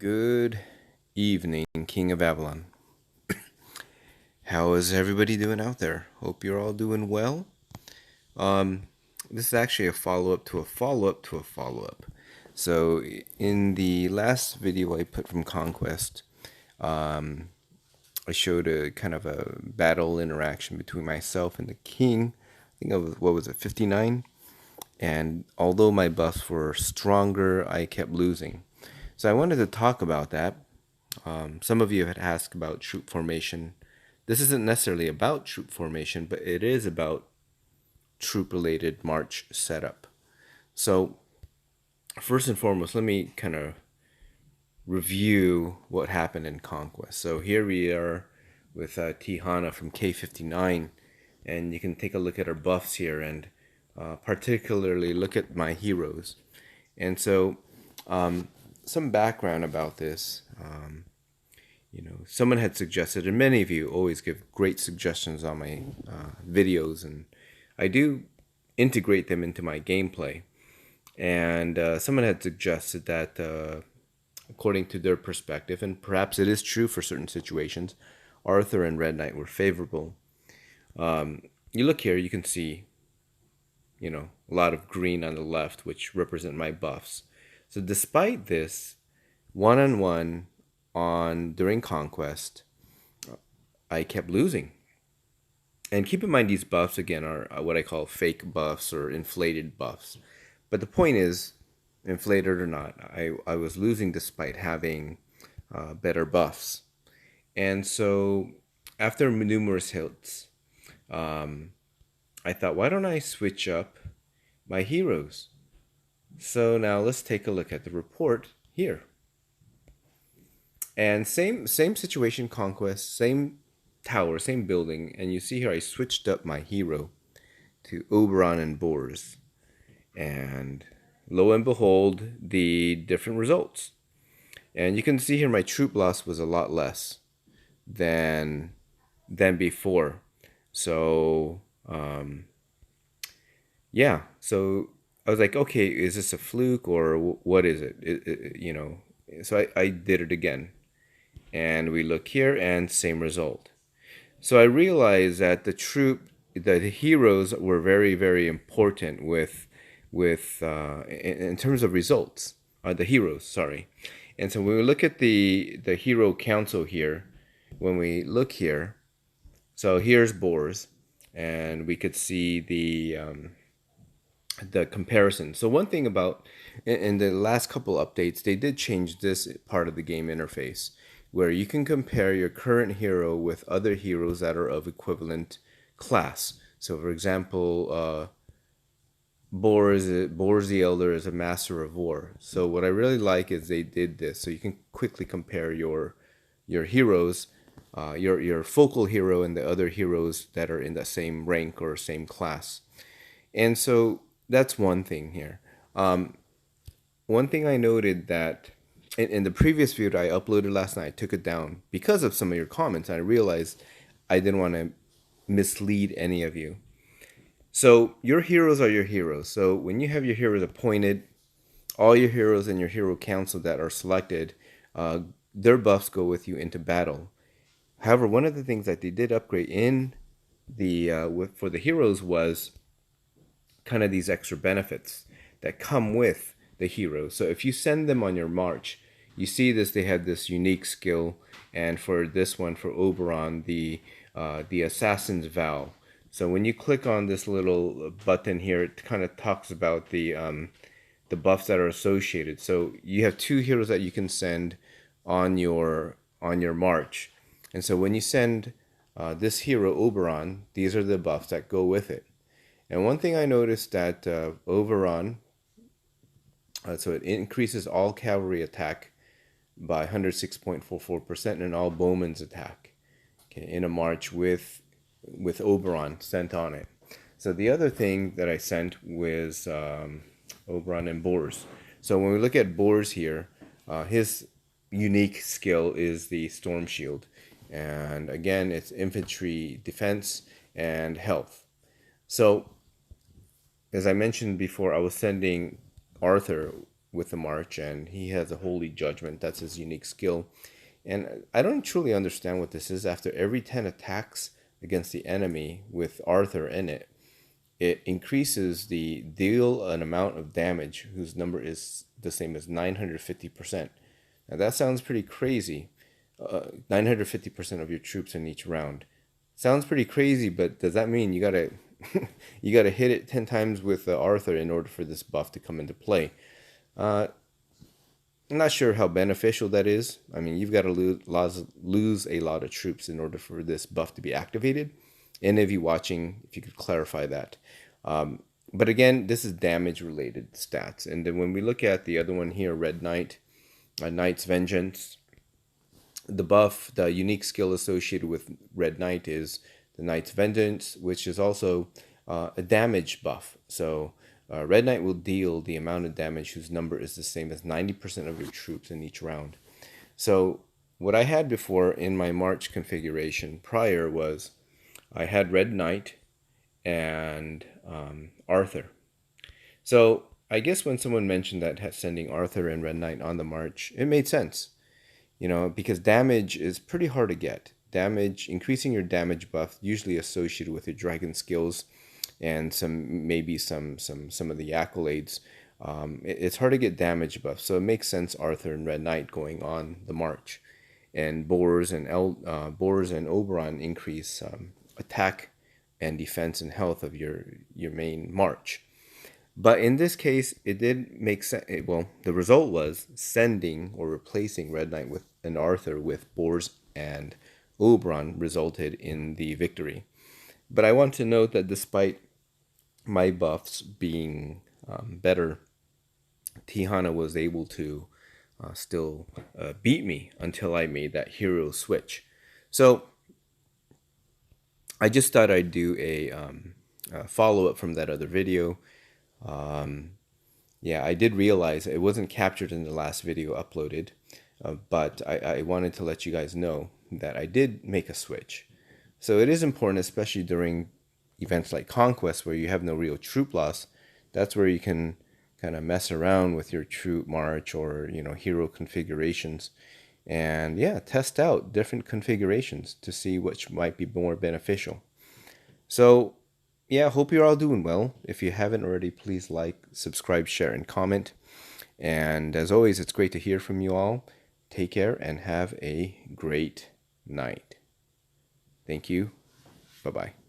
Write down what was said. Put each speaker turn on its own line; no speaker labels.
Good evening, King of Avalon. How is everybody doing out there? Hope you're all doing well. Um, this is actually a follow-up to a follow-up to a follow-up. So in the last video I put from Conquest, um, I showed a kind of a battle interaction between myself and the king. I think of what was it, 59? And although my buffs were stronger, I kept losing. So I wanted to talk about that. Some of you had asked about troop formation. This isn't necessarily about troop formation, but it is about troop-related march setup. So first and foremost, let me kind of review what happened in Conquest. So here we are with Tihana from K59, and you can take a look at our buffs here, and particularly look at my heroes. And so some background about this. Someone had suggested, and many of you always give great suggestions on my videos, and I do integrate them into my gameplay. And someone had suggested that, according to their perspective, and perhaps it is true for certain situations, Arthur and RedKnight were favorable. You look here, you can see, a lot of green on the left, which represent my buffs. So despite this, one-on-one during Conquest, I kept losing. And keep in mind, these buffs again are what I call fake buffs or inflated buffs. But the point is, inflated or not, I was losing despite having better buffs. And so after numerous hits, I thought, why don't I switch up my heroes? So now let's take a look at the report here. And same situation, Conquest, same tower, same building, and you see here I switched up my hero to Oberon and Boars. And lo and behold, the different results. And you can see here my troop loss was a lot less than before. So yeah, so I was like, okay, is this a fluke or what is it? So I did it again. And we look here and same result. So I realized that the heroes were very, very important in terms of results. The heroes, sorry. And so when we look at the hero council here, when we look here, so here's Boars, and we could see the comparison. So one thing about in the last couple updates, they did change this part of the game interface, where you can compare your current hero with other heroes that are of equivalent class. So for example, Boars the Elder is a master of war. So what I really like is they did this, so you can quickly compare your heroes, your focal hero and the other heroes that are in the same rank or same class. And so that's one thing here. One thing I noted that in the previous video I uploaded last night, I took it down because of some of your comments. I realized I didn't want to mislead any of you. So your heroes are your heroes. So when you have your heroes appointed, all your heroes in your hero council that are selected, their buffs go with you into battle. However, one of the things that they did upgrade in for the heroes was kind of these extra benefits that come with the heroes. So if you send them on your march, you see this, they had this unique skill, and for this one, for Oberon, the Assassin's Vow. So when you click on this little button here, it kind of talks about the buffs that are associated. So you have two heroes that you can send on your march, and so when you send this hero Oberon, these are the buffs that go with it. And one thing I noticed that Oberon, so it increases all cavalry attack by 106.44% and all bowmen's attack, okay, in a march with Oberon sent on it. So the other thing that I sent was Oberon and Boars. So when we look at Boars here, his unique skill is the Storm Shield. And again, it's infantry defense and health. So as I mentioned before, I was sending Arthur with the march, and he has a holy judgment. That's his unique skill. And I don't truly understand what this is. After every 10 attacks against the enemy with Arthur in it, it increases the deal an amount of damage whose number is the same as 950%. Now that sounds pretty crazy. 950% of your troops in each round. Sounds pretty crazy, but does that mean you gotta you gotta hit it 10 times with Arthur in order for this buff to come into play? I'm not sure how beneficial that is. I mean, you've got to lose a lot of troops in order for this buff to be activated. And if you're watching, if you could clarify that. But again, this is damage related stats. And then when we look at the other one here, RedKnight, Knight's Vengeance, the buff, the unique skill associated with RedKnight is the Knight's Vengeance, which is also a damage buff. So RedKnight will deal the amount of damage whose number is the same as 90% of your troops in each round. So what I had before in my March configuration prior was I had RedKnight and Arthur. So I guess when someone mentioned that sending Arthur and RedKnight on the march, it made sense. You know, because damage is pretty hard to get. Damage, increasing your damage buff, usually associated with your dragon skills and maybe some of the accolades. It's hard to get damage buff, so it makes sense Arthur and RedKnight going on the march, and Boars and Oberon increase attack and defense and health of your main march. But in this case, it did make sense. Well, the result was sending or replacing RedKnight with an Arthur with Boars and Oberon resulted in the victory. But I want to note that despite my buffs being better, Tihana was able to still beat me until I made that hero switch. So I just thought I'd do a follow-up from that other video. Yeah, I did realize it wasn't captured in the last video uploaded, but I wanted to let you guys know that I did make a switch. So it is important, especially during events like Conquest where you have no real troop loss. That's where you can kind of mess around with your troop march or, you know, hero configurations. And yeah, test out different configurations to see which might be more beneficial. So yeah, hope you're all doing well. If you haven't already, please like, subscribe, share, and comment. And as always, it's great to hear from you all. Take care and have a great night. Thank you. Bye-bye.